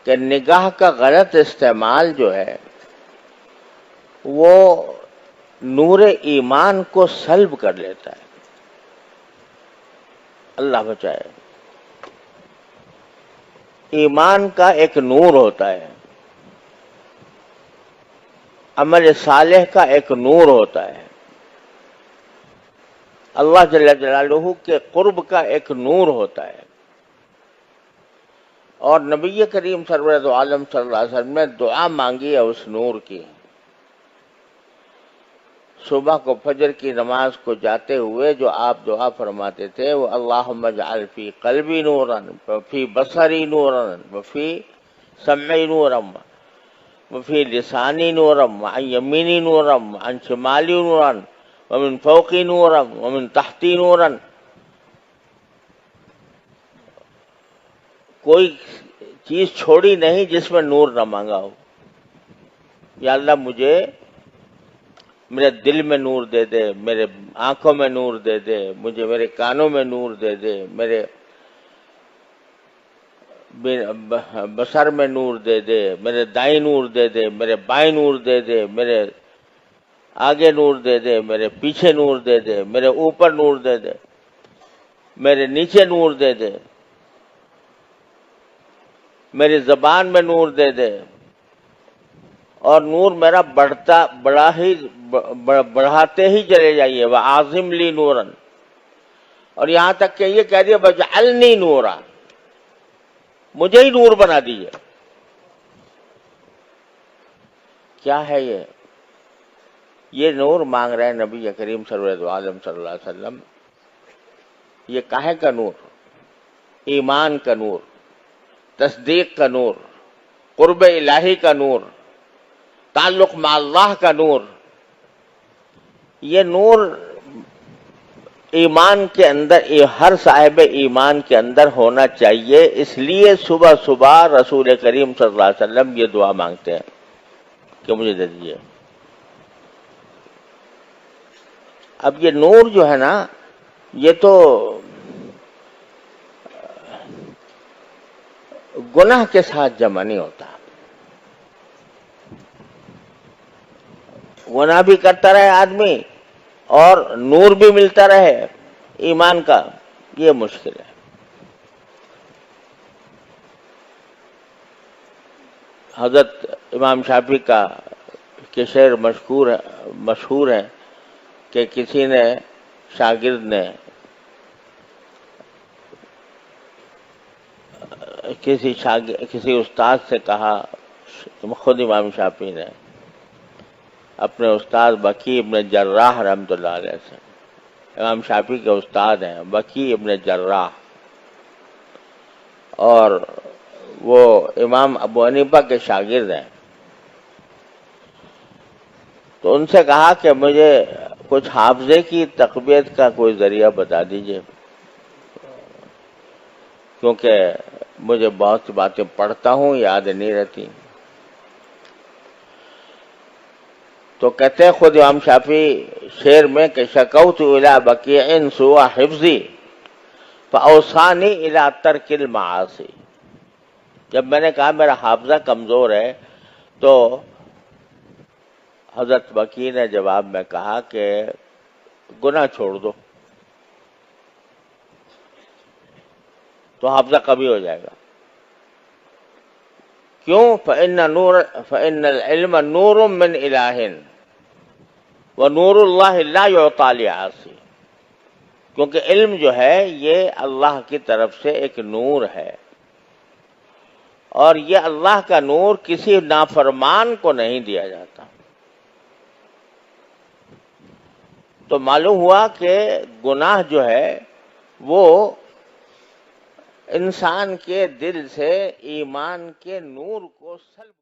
کہ نگاہ کا غلط استعمال جو ہے وہ نور ایمان کو سلب کر لیتا ہے. اللہ بچائے. ایمان کا ایک نور ہوتا ہے، عمل صالح کا ایک نور ہوتا ہے، اللہ جل جلالہ کے قرب کا ایک نور ہوتا ہے. اور نبی کریم سرورت عالم صلی اللہ علیہ وسلم نے دعا مانگی ہے اس نور کی. صبح کو فجر کی نماز کو جاتے ہوئے جو آپ دعا فرماتے تھے وہ اللہم اجعل فی قلبی نورا وفی بصری نورا وفی سمعی نورا وفی لسانی نورا وعن یمینی نورا وعن شمالی نورا ومن فوقی نورا ومن تحتی نورا. کوئی چیز چھوڑی نہیں جس میں نور نہ مانگا ہو. یا اللہ مجھے میرے دل میں نور دے دے، میرے آنکھوں میں نور دے دے، مجھے میرے کانوں میں نور دے دے، میرے بصر میں نور دے دے، میرے دائیں نور دے دے، میرے بائیں نور دے دے، میرے آگے نور دے دے، میرے پیچھے نور دے دے، میرے اوپر نور دے دے، میرے نیچے نور دے دے، میری زبان میں نور دے دے. اور نور میرا بڑھاتے ہی چلے جائیے. وَعَظِمْ لِي نُورًا. اور یہاں تک کہ یہ کہہ دیا وَاجْعَلْنِي نُورًا، مجھے ہی نور بنا دیجیے. کیا ہے یہ؟ یہ نور مانگ رہے ہیں نبی کریم سرورت عالم صلی اللہ علیہ وسلم. یہ کاہے کا نور؟ ایمان کا نور، تصدیق کا نور، قرب الہی کا نور، تعلق مع اللہ کا نور. یہ نور ایمان کے اندر، ہر صاحب ایمان کے اندر ہونا چاہیے. اس لیے صبح صبح رسول کریم صلی اللہ علیہ وسلم یہ دعا مانگتے ہیں کہ مجھے دے دیجیے. اب یہ نور جو ہے نا، یہ تو گناہ کے ساتھ جمع نہیں ہوتا. گناہ بھی کرتا رہے آدمی اور نور بھی ملتا رہے ایمان کا، یہ مشکل ہے. حضرت امام شافعی کا کہ شعر مشہور ہے کہ کسی نے شاگرد نے کسی استاد سے کہا، خود امام شافعی نے اپنے استاد بکی ابن جراح رحمۃ اللہ علیہ سے، امام شافعی کے استاد ہیں بکی ابن جراح، اور وہ امام ابو حنیفہ کے شاگرد ہیں. تو ان سے کہا کہ مجھے کچھ حافظے کی تقویت کا کوئی ذریعہ بتا دیجیے، کیونکہ مجھے بہت سی باتیں پڑھتا ہوں یاد نہیں رہتی. تو کہتے ہیں خود امام شافعی شعر میں کہ شکوت الی بقیع سوء حفظی فاوصانی الی ترک المعاصی. جب میں نے کہا میرا حافظہ کمزور ہے تو حضرت بکی نے جواب میں کہا کہ گناہ چھوڑ دو تو حافظہ کبھی ہو جائے گا. کیوں؟ فإن العلم نور من الہ ونور اللہ لا یعطی لعاصی. کیونکہ علم جو ہے یہ اللہ کی طرف سے ایک نور ہے، اور یہ اللہ کا نور کسی نافرمان کو نہیں دیا جاتا. تو معلوم ہوا کہ گناہ جو ہے وہ انسان کے دل سے ایمان کے نور کو سلب